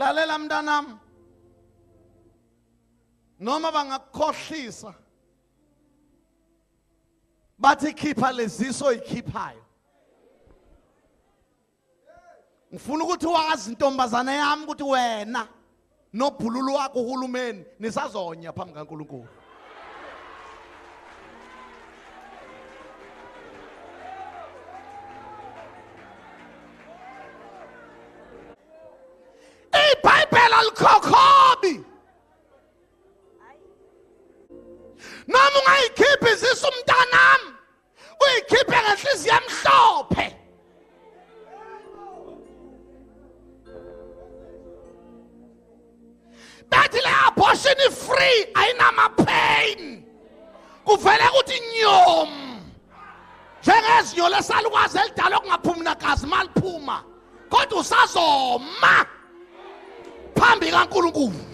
lalela mntanami, noma bangakukhohlisa bathi khipha leziso ikhiphayo. Ngifuna ukuthi wazi intombazana yami ukuthi wena nobhululu wakho uhulumeni nisazonya phambi kaNkulunkulu. iBhayibheli alikhokhobi. Noma ungayikhiphi izisu mntanami, uyikhiphe ngenhliziyo emhlophe. Bathi le abortion free ayinama pain. Kuvele ukuthi nyom. Njengezinyo lesalukazi elidala okungaphumi nagazi maliphuma. Kodwa usazoma phambi kaNkulunkulu.